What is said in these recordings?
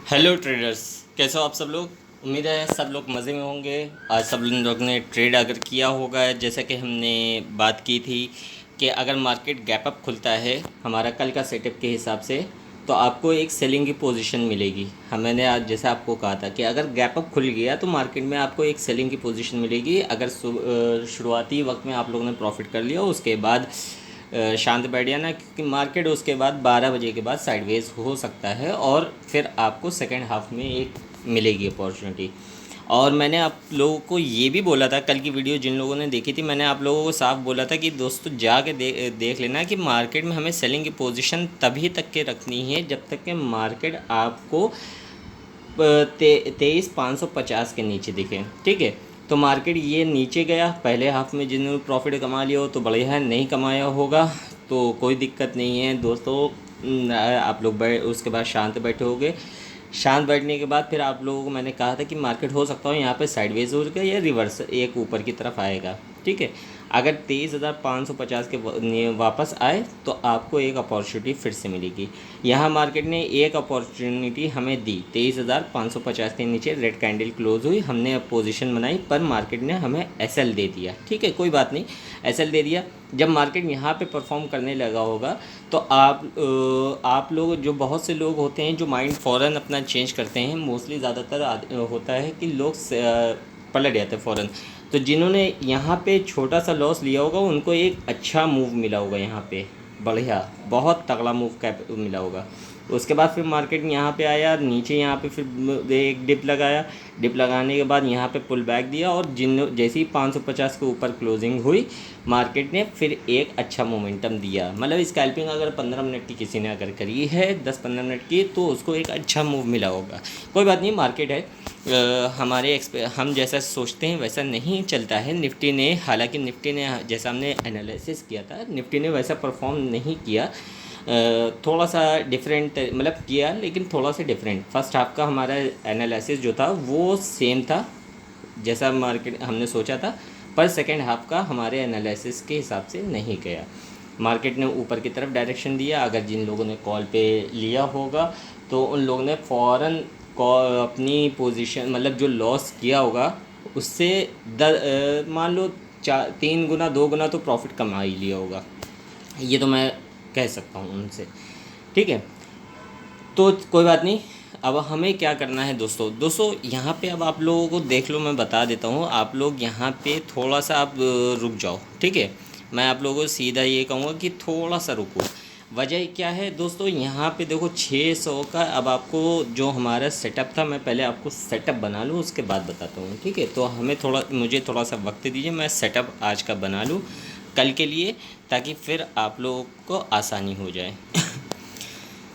Hello traders, कैसे हो आप सब लोग। उम्मीद है सब लोग मज़े में होंगे। आज सब लोग ने ट्रेड अगर किया होगा, जैसा कि हमने बात की थी कि अगर मार्केट गैप अप खुलता है हमारा कल का सेटअप के हिसाब से, तो आपको एक सेलिंग की पोजीशन मिलेगी। हम मैंने आज जैसा आपको कहा था कि अगर गैप अप खुल गया तो मार्केट में आपको एक सेलिंग की पोजीशन मिलेगी। अगर शुरुआती वक्त में आप लोगों ने प्रॉफिट कर लिया, उसके बाद शांत बैठ गया ना, क्योंकि मार्केट उसके बाद 12 बजे के बाद साइडवेज हो सकता है और फिर आपको सेकेंड हाफ में एक मिलेगी अपॉर्चुनिटी। और मैंने आप लोगों को ये भी बोला था, कल की वीडियो जिन लोगों ने देखी थी, मैंने आप लोगों को साफ बोला था कि दोस्तों जाके देख लेना कि मार्केट में हमें सेलिंग की पोजीशन तभी तक के रखनी है जब तक कि मार्केट आपको 23,550 के नीचे दिखे। ठीक है, तो मार्केट ये नीचे गया, पहले हाफ में जिन्होंने प्रॉफिट कमा लिया हो तो बढ़िया है, नहीं कमाया होगा तो कोई दिक्कत नहीं है दोस्तों। आप लोग उसके बाद शांत बैठे होगे। शांत बैठने के बाद फिर आप लोगों को मैंने कहा था कि मार्केट हो सकता है यहाँ पे साइडवेज हो गया या रिवर्स एक ऊपर की तरफ आएगा। ठीक है, अगर 23,550 के वापस आए तो आपको एक अपॉर्चुनिटी फिर से मिलेगी। यहाँ मार्केट ने एक अपॉर्चुनिटी हमें दी, 23,550 के नीचे रेड कैंडल क्लोज हुई, हमने अब पोजीशन बनाई, पर मार्केट ने हमें एसएल दे दिया। ठीक है, कोई बात नहीं, एसएल दे दिया। जब मार्केट यहाँ पे परफॉर्म करने लगा होगा तो आप लोग, जो बहुत से लोग होते हैं जो माइंड फ़ौरन अपना चेंज करते हैं, मोस्टली ज़्यादातर होता है कि लोग पलट जाते हैं फ़ौरन। तो जिन्होंने यहाँ पे छोटा सा लॉस लिया होगा उनको एक अच्छा मूव मिला होगा, यहाँ पे बढ़िया बहुत तगड़ा मूव कैप मिला होगा। उसके बाद फिर मार्केट यहाँ पे आया नीचे, यहाँ पे फिर एक डिप लगाया, डिप लगाने के बाद यहाँ पे पुल बैक दिया और जैसे ही 550 के ऊपर क्लोजिंग हुई मार्केट ने फिर एक अच्छा मोमेंटम दिया। मतलब स्कैल्पिंग अगर 15 मिनट की किसी ने अगर करी है, 10-15 मिनट की, तो उसको एक अच्छा मूव मिला होगा। कोई बात नहीं, मार्केट है। हम जैसा सोचते हैं वैसा नहीं चलता है। निफ्टी ने, हालांकि निफ्टी ने जैसा हमने एनालिसिस किया था, निफ्टी ने वैसा परफॉर्म नहीं किया। थोड़ा सा डिफरेंट मतलब किया, लेकिन थोड़ा सा डिफरेंट। फर्स्ट हाफ का हमारा एनालिसिस जो था वो सेम था जैसा मार्केट हमने सोचा था, पर सेकेंड हाफ का हमारे एनालिसिस के हिसाब से नहीं गया। मार्केट ने ऊपर की तरफ डायरेक्शन दिया। अगर जिन लोगों ने कॉल पे लिया होगा तो उन लोगों ने फ़ौरन कॉल अपनी पोजीशन, मतलब जो लॉस किया होगा उससे मान लो 3 गुना 2 गुना तो प्रॉफिट कमा ही लिया होगा, ये तो मैं कह सकता हूँ उनसे। ठीक है, तो कोई बात नहीं। अब हमें क्या करना है दोस्तों, यहाँ पे अब आप लोगों को देख लो, मैं बता देता हूँ। आप लोग यहाँ पे थोड़ा सा आप रुक जाओ। ठीक है, मैं आप लोगों को सीधा ये कहूँगा कि थोड़ा सा रुको। वजह क्या है दोस्तों, यहाँ पे देखो 600 का, अब आपको जो हमारा सेटअप था, मैं पहले आपको सेटअप बना लूँ उसके बाद बताता हूँ। ठीक है, तो मुझे थोड़ा सा वक्त दीजिए, मैं सेटअप आज का बना लूँ कल के लिए, ताकि फिर आप लोगों को आसानी हो जाए।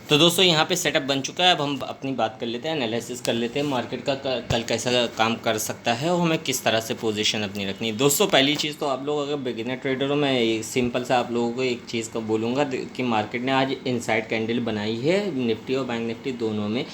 तो दोस्तों यहाँ पे सेटअप बन चुका है। अब हम अपनी बात कर लेते हैं, एनालिसिस कर लेते हैं मार्केट का कल कैसा काम कर सकता है और हमें किस तरह से पोजीशन अपनी रखनी है। दोस्तों पहली चीज़ तो आप लोग अगर बिगिनर ट्रेडर हो, मैं सिंपल सा आप लोगों को एक चीज़ का बोलूँगा कि मार्केट ने आज इनसाइड कैंडल बनाई है निफ्टी और बैंक निफ्टी दोनों में।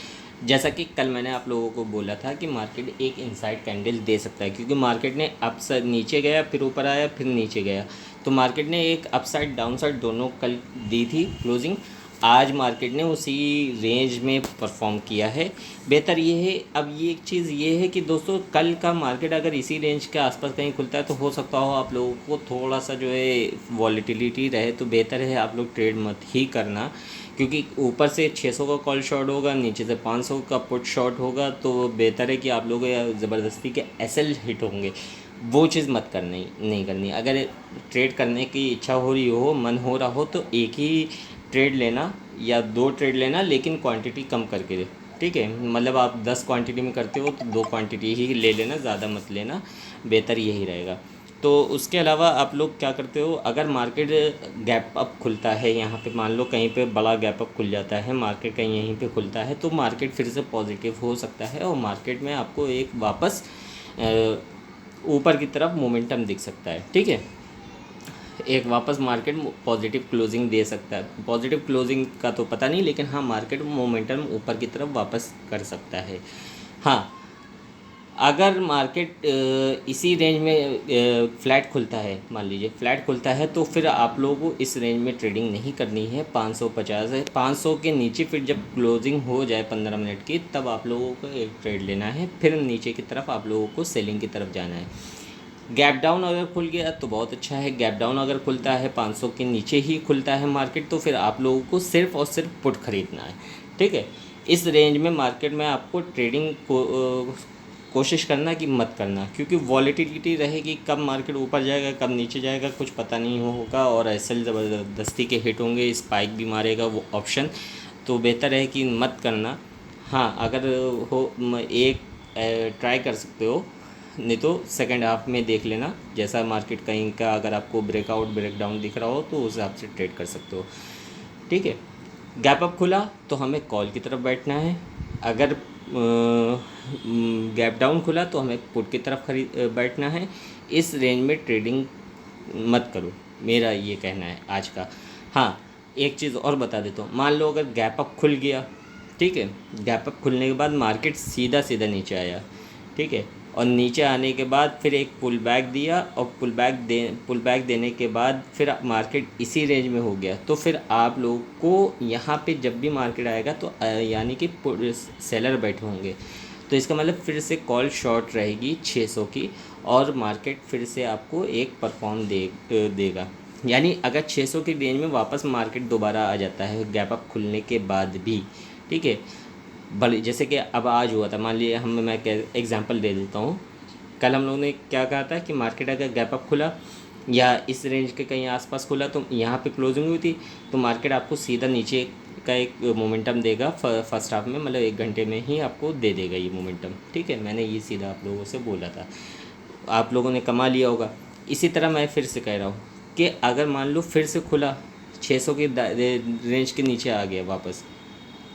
जैसा कि कल मैंने आप लोगों को बोला था कि मार्केट एक इनसाइड कैंडल दे सकता है, क्योंकि मार्केट ने अपसाइड नीचे गया, फिर ऊपर आया, फिर नीचे गया, तो मार्केट ने एक अपसाइड डाउनसाइड दोनों कल दी थी क्लोजिंग। आज मार्केट ने उसी रेंज में परफॉर्म किया है। बेहतर ये है, अब ये एक चीज़ ये है कि दोस्तों कल का मार्केट अगर इसी रेंज के आसपास कहीं खुलता है तो हो सकता हो आप लोगों को थोड़ा सा जो है वॉलेटिलिटी रहे, तो बेहतर है आप लोग ट्रेड मत ही करना, क्योंकि ऊपर से 600 का कॉल शॉर्ट होगा, नीचे से 500 का पुट शॉर्ट होगा, तो बेहतर है कि आप लोग ज़बरदस्ती के एसएल हिट होंगे, वो चीज़ मत करनी, नहीं करनी। अगर ट्रेड करने की इच्छा हो रही हो, मन हो रहा हो, तो एक ही ट्रेड लेना या 2 ट्रेड लेना, लेकिन क्वांटिटी कम करके। ठीक है, मतलब आप 10 क्वांटिटी में करते हो तो 2 क्वांटिटी ही ले लेना, ज़्यादा मत लेना, बेहतर यही रहेगा। तो उसके अलावा आप लोग क्या करते हो, अगर मार्केट गैप अप खुलता है, यहाँ पे मान लो कहीं पे बड़ा गैप अप खुल जाता है, मार्केट कहीं यहीं पे खुलता है, तो मार्केट फिर से पॉजिटिव हो सकता है और मार्केट में आपको एक वापस ऊपर की तरफ मोमेंटम दिख सकता है। ठीक है, एक वापस मार्केट पॉजिटिव क्लोजिंग दे सकता है। पॉजिटिव क्लोजिंग का तो पता नहीं, लेकिन हाँ मार्केट मोमेंटम ऊपर की तरफ वापस कर सकता है। हाँ, अगर मार्केट इसी रेंज में फ्लैट खुलता है, मान लीजिए फ्लैट खुलता है, तो फिर आप लोगों को इस रेंज में ट्रेडिंग नहीं करनी है। 550 है, 500 के नीचे फिर जब क्लोजिंग हो जाए 15 मिनट की, तब आप लोगों को एक ट्रेड लेना है, फिर नीचे की तरफ आप लोगों को सेलिंग की तरफ जाना है। गैप डाउन अगर खुल गया तो बहुत अच्छा है। गैप डाउन अगर खुलता है 500 के नीचे ही खुलता है मार्केट, तो फिर आप लोगों को सिर्फ और सिर्फ पुट खरीदना है, ठीक है। इस रेंज में मार्केट में आपको ट्रेडिंग को कोशिश करना कि मत करना, क्योंकि वॉलेटिलिटी रहेगी, कब मार्केट ऊपर जाएगा कब नीचे जाएगा कुछ पता नहीं होगा, और ऐसे ज़बरदस्ती के हिट होंगे, स्पाइक भी मारेगा वो ऑप्शन, तो बेहतर है कि मत करना। हाँ, अगर हो एक ट्राई कर सकते हो, नहीं तो सेकंड हाफ में देख लेना, जैसा मार्केट कहीं का अगर आपको ब्रेकआउट ब्रेकडाउन दिख रहा हो तो उस हिसाब से ट्रेड कर सकते हो, ठीक है। गैप अप खुला तो हमें कॉल की तरफ बैठना है। अगर गैप डाउन खुला तो हमें पुट की तरफ बैठना है। इस रेंज में ट्रेडिंग मत करो, मेरा ये कहना है आज का। हाँ, एक चीज़ और बता देता हूँ, मान लो अगर गैप अप खुल गया, ठीक है, गैप अप खुलने के बाद मार्केट सीधा सीधा नीचे आया, ठीक है, और नीचे आने के बाद फिर एक पुल बैक दिया, और पुल बैक देने के बाद फिर मार्केट इसी रेंज में हो गया, तो फिर आप लोग को यहाँ पे जब भी मार्केट आएगा तो यानी कि सेलर बैठे होंगे, तो इसका मतलब फिर से कॉल शॉर्ट रहेगी 600 की, और मार्केट फिर से आपको एक परफॉर्म देगा। यानी अगर 600 की रेंज में वापस मार्केट दोबारा आ जाता है गैप अप खुलने के बाद भी, ठीक है, भले जैसे कि अब आज हुआ था, मान लीजिए मैं एग्जांपल दे देता हूँ, कल हम लोगों ने क्या कहा था कि मार्केट अगर गैप अप खुला या इस रेंज के कहीं आसपास खुला तो यहाँ पे क्लोजिंग हुई थी, तो मार्केट आपको सीधा नीचे का एक मोमेंटम देगा फर्स्ट हाफ में, मतलब 1 घंटे में ही आपको दे देगा ये मोमेंटम, ठीक है। मैंने ये सीधा आप लोगों से बोला था, आप लोगों ने कमा लिया होगा। इसी तरह मैं फिर से कह रहा हूँ कि अगर मान लो फिर से खुला 600 की रेंज के नीचे आ गया वापस,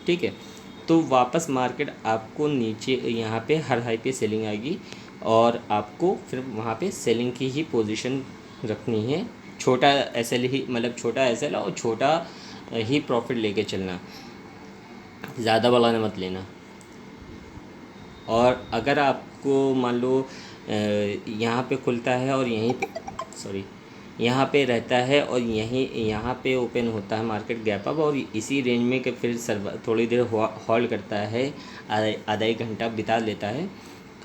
ठीक है, तो वापस मार्केट आपको नीचे यहाँ पे हर हाई पे सेलिंग आएगी, और आपको फिर वहाँ पे सेलिंग की ही पोजीशन रखनी है। छोटा एसएल ही, मतलब छोटा एसएल और छोटा ही प्रॉफिट लेके चलना, ज़्यादा बड़ा मत लेना। और अगर आपको मान लो यहाँ पे खुलता है और यहीं पे यहाँ पे रहता है और यहाँ पे ओपन होता है मार्केट गैप अप, और इसी रेंज में कि फिर थोड़ी देर होल्ड करता है, आधा एक घंटा बिता लेता है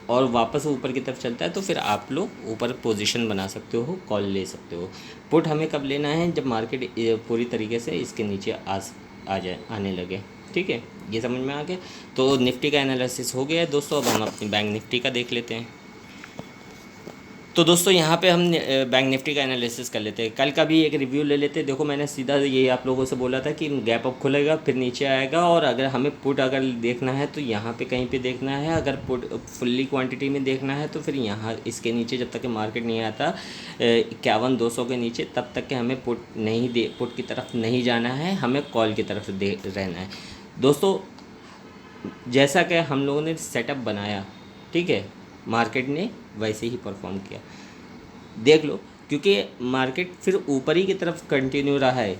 और वापस ऊपर की तरफ चलता है, तो फिर आप लोग ऊपर पोजीशन बना सकते हो, कॉल ले सकते हो। पुट हमें कब लेना है, जब मार्केट पूरी तरीके से इसके नीचे आने लगे, ठीक है। ये समझ में आ गया। तो निफ्टी का एनालिसिस हो गया है दोस्तों। अब हम अपनी बैंक निफ्टी का देख लेते हैं। तो दोस्तों यहाँ पे हम बैंक निफ्टी का एनालिसिस कर लेते हैं। कल का भी एक रिव्यू ले लेते हैं। देखो, मैंने सीधा ये आप लोगों से बोला था कि गैप अप खुलेगा फिर नीचे आएगा, और अगर हमें पुट अगर देखना है तो यहाँ पे कहीं पे देखना है, अगर पुट फुल्ली क्वांटिटी में देखना है तो फिर यहाँ इसके नीचे जब तक कि मार्केट नहीं आता 51,200 के नीचे, तब तक के हमें पुट की तरफ नहीं जाना है, हमें कॉल की तरफ रहना है दोस्तों। जैसा कि हम लोगों ने सेटअप बनाया, ठीक है, मार्केट ने वैसे ही परफॉर्म किया, देख लो, क्योंकि मार्केट फिर ऊपर ही की तरफ कंटिन्यू रहा है।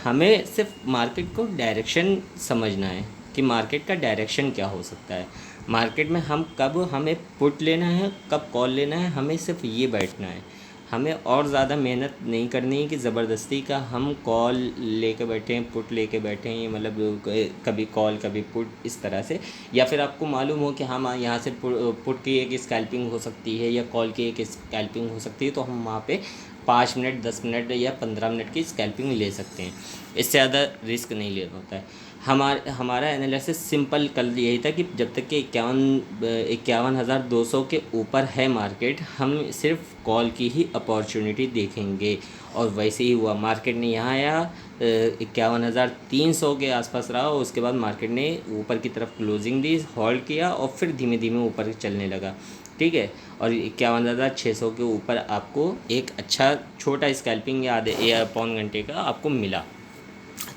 हमें सिर्फ मार्केट को डायरेक्शन समझना है कि मार्केट का डायरेक्शन क्या हो सकता है, मार्केट में हमें पुट लेना है, कब कॉल लेना है, हमें सिर्फ ये बैठना है। हमें और ज़्यादा मेहनत नहीं करनी है कि ज़बरदस्ती का हम कॉल लेके बैठे हैं, पुट लेके बैठे हैं, मतलब कभी कॉल कभी पुट इस तरह से। या फिर आपको मालूम हो कि हम यहाँ से पुट की एक स्कैल्पिंग हो सकती है या कॉल की एक स्कैल्पिंग हो सकती है, तो हम वहाँ पे 5 मिनट 10 मिनट या 15 मिनट की स्कैल्पिंग ले सकते हैं। इससे ज़्यादा रिस्क नहीं लेना होता है। हमारा एनालिसिस सिंपल कल यही था कि जब तक कि 51,200 के ऊपर है मार्केट, हम सिर्फ कॉल की ही अपॉर्चुनिटी देखेंगे, और वैसे ही हुआ। मार्केट ने यहाँ आया 51,300 के आसपास रहा, और उसके बाद मार्केट ने ऊपर की तरफ क्लोजिंग दी, होल्ड किया, और फिर धीमे धीमे ऊपर चलने लगा, ठीक है। और 51,600 के ऊपर आपको एक अच्छा छोटा स्कैल्पिंग या पौन घंटे का आपको मिला।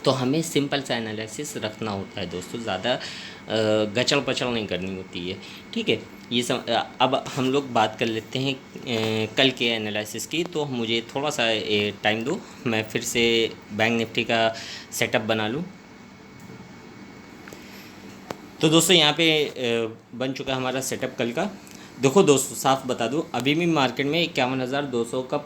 तो हमें सिंपल सा एनालिसिस रखना होता है दोस्तों, ज़्यादा गचल पचल नहीं करनी होती है, ठीक है। अब हम लोग बात कर लेते हैं कल के एनालिसिस की। तो मुझे थोड़ा सा टाइम दो, मैं फिर से बैंक निफ्टी का सेटअप बना लूँ। तो दोस्तों यहाँ पे बन चुका है हमारा सेटअप कल का। देखो दोस्तों, साफ बता दूँ, अभी भी मार्केट में 51,200 का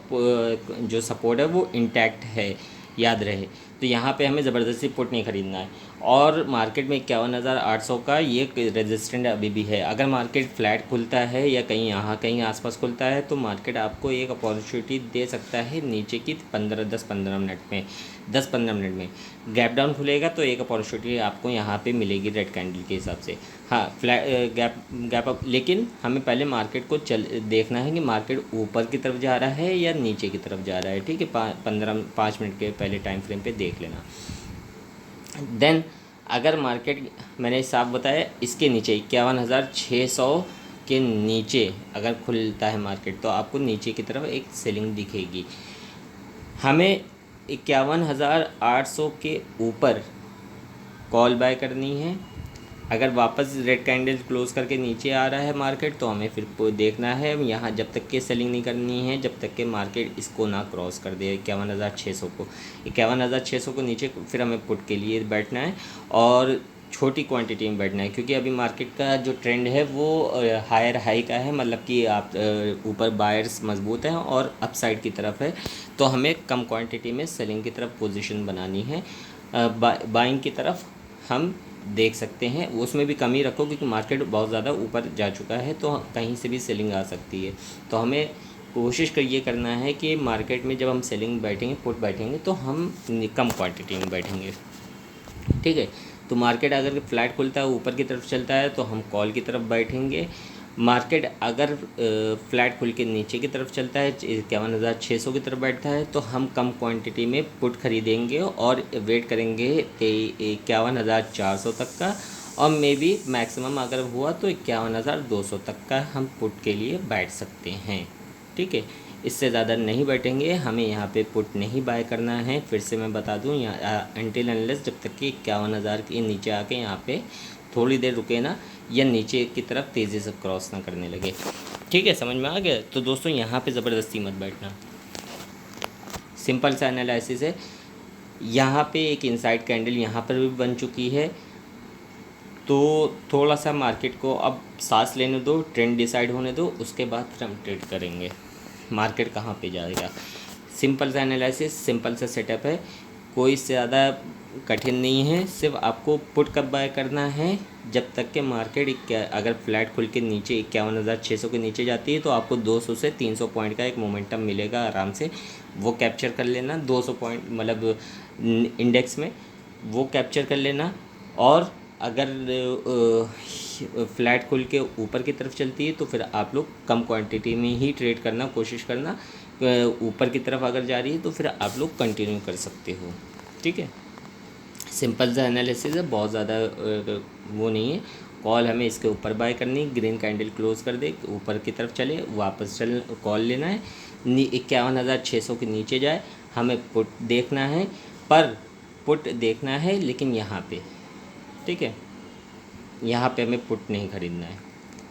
जो सपोर्ट है वो इंटैक्ट है, याद रहे। तो यहाँ पे हमें ज़बरदस्ती पुट नहीं ख़रीदना है। और मार्केट में 51,800 का ये रेजिस्टेंट अभी भी है। अगर मार्केट फ्लैट खुलता है या कहीं यहाँ कहीं आसपास खुलता है तो मार्केट आपको एक अपॉर्चुनिटी दे सकता है नीचे की 10-15 मिनट में। 10-15 मिनट में गैप डाउन खुलेगा तो एक अपॉर्चुनिटी आपको यहाँ पे मिलेगी रेड कैंडल के हिसाब से। हाँ, फ्लैट गैप अप, लेकिन हमें पहले मार्केट को देखना है कि मार्केट ऊपर की तरफ जा रहा है या नीचे की तरफ जा रहा है। ठीक है, 5 मिनट के पहले टाइम फ्रेम पे देख लेना। देन अगर मार्केट, मैंने साफ बताया, इसके नीचे 51,600 के नीचे अगर खुलता है मार्केट तो आपको नीचे की तरफ एक सेलिंग दिखेगी। हमें 51,800 के ऊपर कॉल बाय करनी है। अगर वापस रेड कैंडल क्लोज करके नीचे आ रहा है मार्केट तो हमें फिर देखना है यहाँ, जब तक के सेलिंग नहीं करनी है जब तक के मार्केट इसको ना क्रॉस कर दे 51,600 को। 51,600 को नीचे फिर हमें पुट के लिए बैठना है और छोटी क्वांटिटी में बैठना है, क्योंकि अभी मार्केट का जो ट्रेंड है वो हायर हाई का है, मतलब कि आप ऊपर बायर्स मजबूत हैं और अपसाइड की तरफ है। तो हमें कम क्वांटिटी में सेलिंग की तरफ पोजीशन बनानी है। बाइंग की तरफ हम देख सकते हैं, उसमें भी कमी रखो क्योंकि मार्केट बहुत ज़्यादा ऊपर जा चुका है तो कहीं से भी सेलिंग आ सकती है। तो हमें कोशिश कर ये करना है कि मार्केट में जब हम सेलिंग बैठेंगे, पुट बैठेंगे, तो हम कम क्वांटिटी में बैठेंगे। ठीक है, तो मार्केट अगर फ्लैट खुलता है ऊपर की तरफ चलता है तो हम कॉल की तरफ बैठेंगे। मार्केट अगर फ्लैट खुल के नीचे की तरफ चलता है 51,600 की तरफ बैठता है तो हम कम क्वांटिटी में पुट खरीदेंगे और वेट करेंगे 51,400 तक का, और मे बी मैक्सिमम अगर हुआ तो 51,200 तक का हम पुट के लिए बैठ सकते हैं। ठीक है, इससे ज़्यादा नहीं बैठेंगे, हमें यहाँ पे पुट नहीं बाय करना है। फिर से मैं बता दूँ, यहाँ अनटिल अनलेस जब तक कि 51,000 के नीचे आके यहाँ पे थोड़ी देर रुके ना, या नीचे की तरफ तेज़ी से क्रॉस ना करने लगे। ठीक है, समझ में आ गया। तो दोस्तों यहाँ पे ज़बरदस्ती मत बैठना, सिंपल सा एनालिसिस है। यहाँ पे एक इनसाइड कैंडल यहाँ पर भी बन चुकी है, तो थोड़ा सा मार्केट को अब सांस लेने दो, ट्रेंड डिसाइड होने दो, उसके बाद फिर हम ट्रेड करेंगे मार्केट कहाँ पे जाएगा। सिंपल सा एनालिसिस, सिंपल सा सेटअप है, कोई से ज़्यादा कठिन नहीं है। सिर्फ आपको पुट कब बाय करना है, जब तक के मार्केट अगर फ्लैट खुल के नीचे 51,600 के नीचे जाती है तो आपको 200 से 300 पॉइंट का एक मोमेंटम मिलेगा आराम से, वो कैप्चर कर लेना। 200 पॉइंट मतलब इंडेक्स में वो कैप्चर कर लेना। और अगर फ्लैट खुल के ऊपर की तरफ चलती है तो फिर आप लोग कम क्वांटिटी में ही ट्रेड करना कोशिश करना। ऊपर की तरफ अगर जा रही है तो फिर आप लोग कंटिन्यू कर सकते हो। ठीक है, सिंपल सा एनालिसिस है, बहुत ज़्यादा वो नहीं है। कॉल हमें इसके ऊपर बाय करनी, ग्रीन कैंडल क्लोज कर दे, ऊपर की तरफ चले, वापस चल कॉल लेना है। 51,600 के नीचे जाए, हमें पुट देखना है, पर पुट देखना है लेकिन यहाँ पे। ठीक है, यहाँ पे हमें पुट नहीं खरीदना है।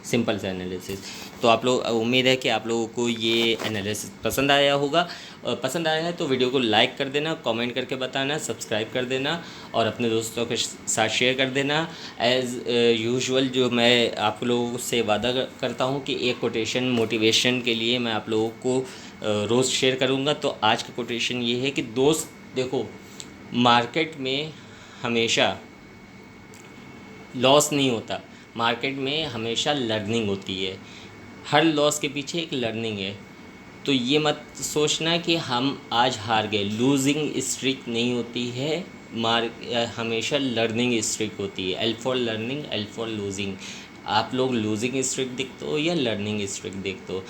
सिंपल सा एनालिसिस। तो आप लोग, उम्मीद है कि आप लोगों को ये एनालिसिस पसंद आया होगा। पसंद आया है तो वीडियो को लाइक कर देना, कमेंट करके बताना, सब्सक्राइब कर देना और अपने दोस्तों के साथ शेयर कर देना। एज़ यूजुअल जो मैं आप लोगों से वादा करता हूँ कि एक कोटेशन मोटिवेशन के लिए मैं आप लोगों को रोज़ शेयर करूँगा। तो आज का कोटेशन ये है कि दोस्त देखो, मार्केट में हमेशा लॉस नहीं होता, मार्केट में हमेशा लर्निंग होती है। हर लॉस के पीछे एक लर्निंग है। तो ये मत सोचना कि हम आज हार गए, लूजिंग स्ट्रीक नहीं होती है, हमेशा लर्निंग स्ट्रीक होती है। L for learning, L for losing. आप लोग लूजिंग स्ट्रीक देखते हो या लर्निंग स्ट्रीक देखते हो?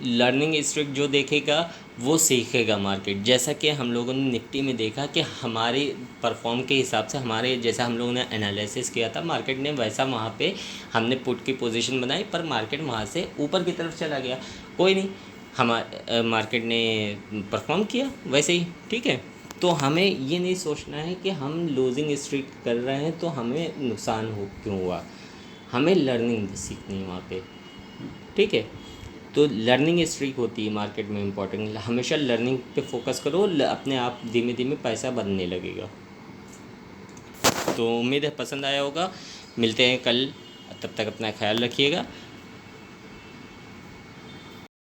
लर्निंग स्ट्रीक जो देखेगा वो सीखेगा मार्केट। जैसा कि हम लोगों ने निफ्टी में देखा कि हमारे परफॉर्म के हिसाब से, हमारे जैसा हम लोगों ने एनालिसिस किया था मार्केट ने, वैसा वहाँ पे हमने पुट की पोजीशन बनाई, पर मार्केट वहाँ से ऊपर की तरफ चला गया। कोई नहीं, मार्केट ने परफॉर्म किया वैसे ही। ठीक है, तो हमें ये नहीं सोचना है कि हम लूजिंग स्ट्रीक कर रहे हैं तो हमें नुकसान हो क्यों हुआ, हमें लर्निंग सीखनी है वहाँ पे। ठीक है, तो लर्निंग स्ट्रीक होती है मार्केट में इम्पॉर्टेंट। हमेशा लर्निंग पे फोकस करो, अपने आप धीमे धीमे पैसा बनने लगेगा। तो उम्मीद है पसंद आया होगा। मिलते हैं कल, तब तक अपना ख्याल रखिएगा।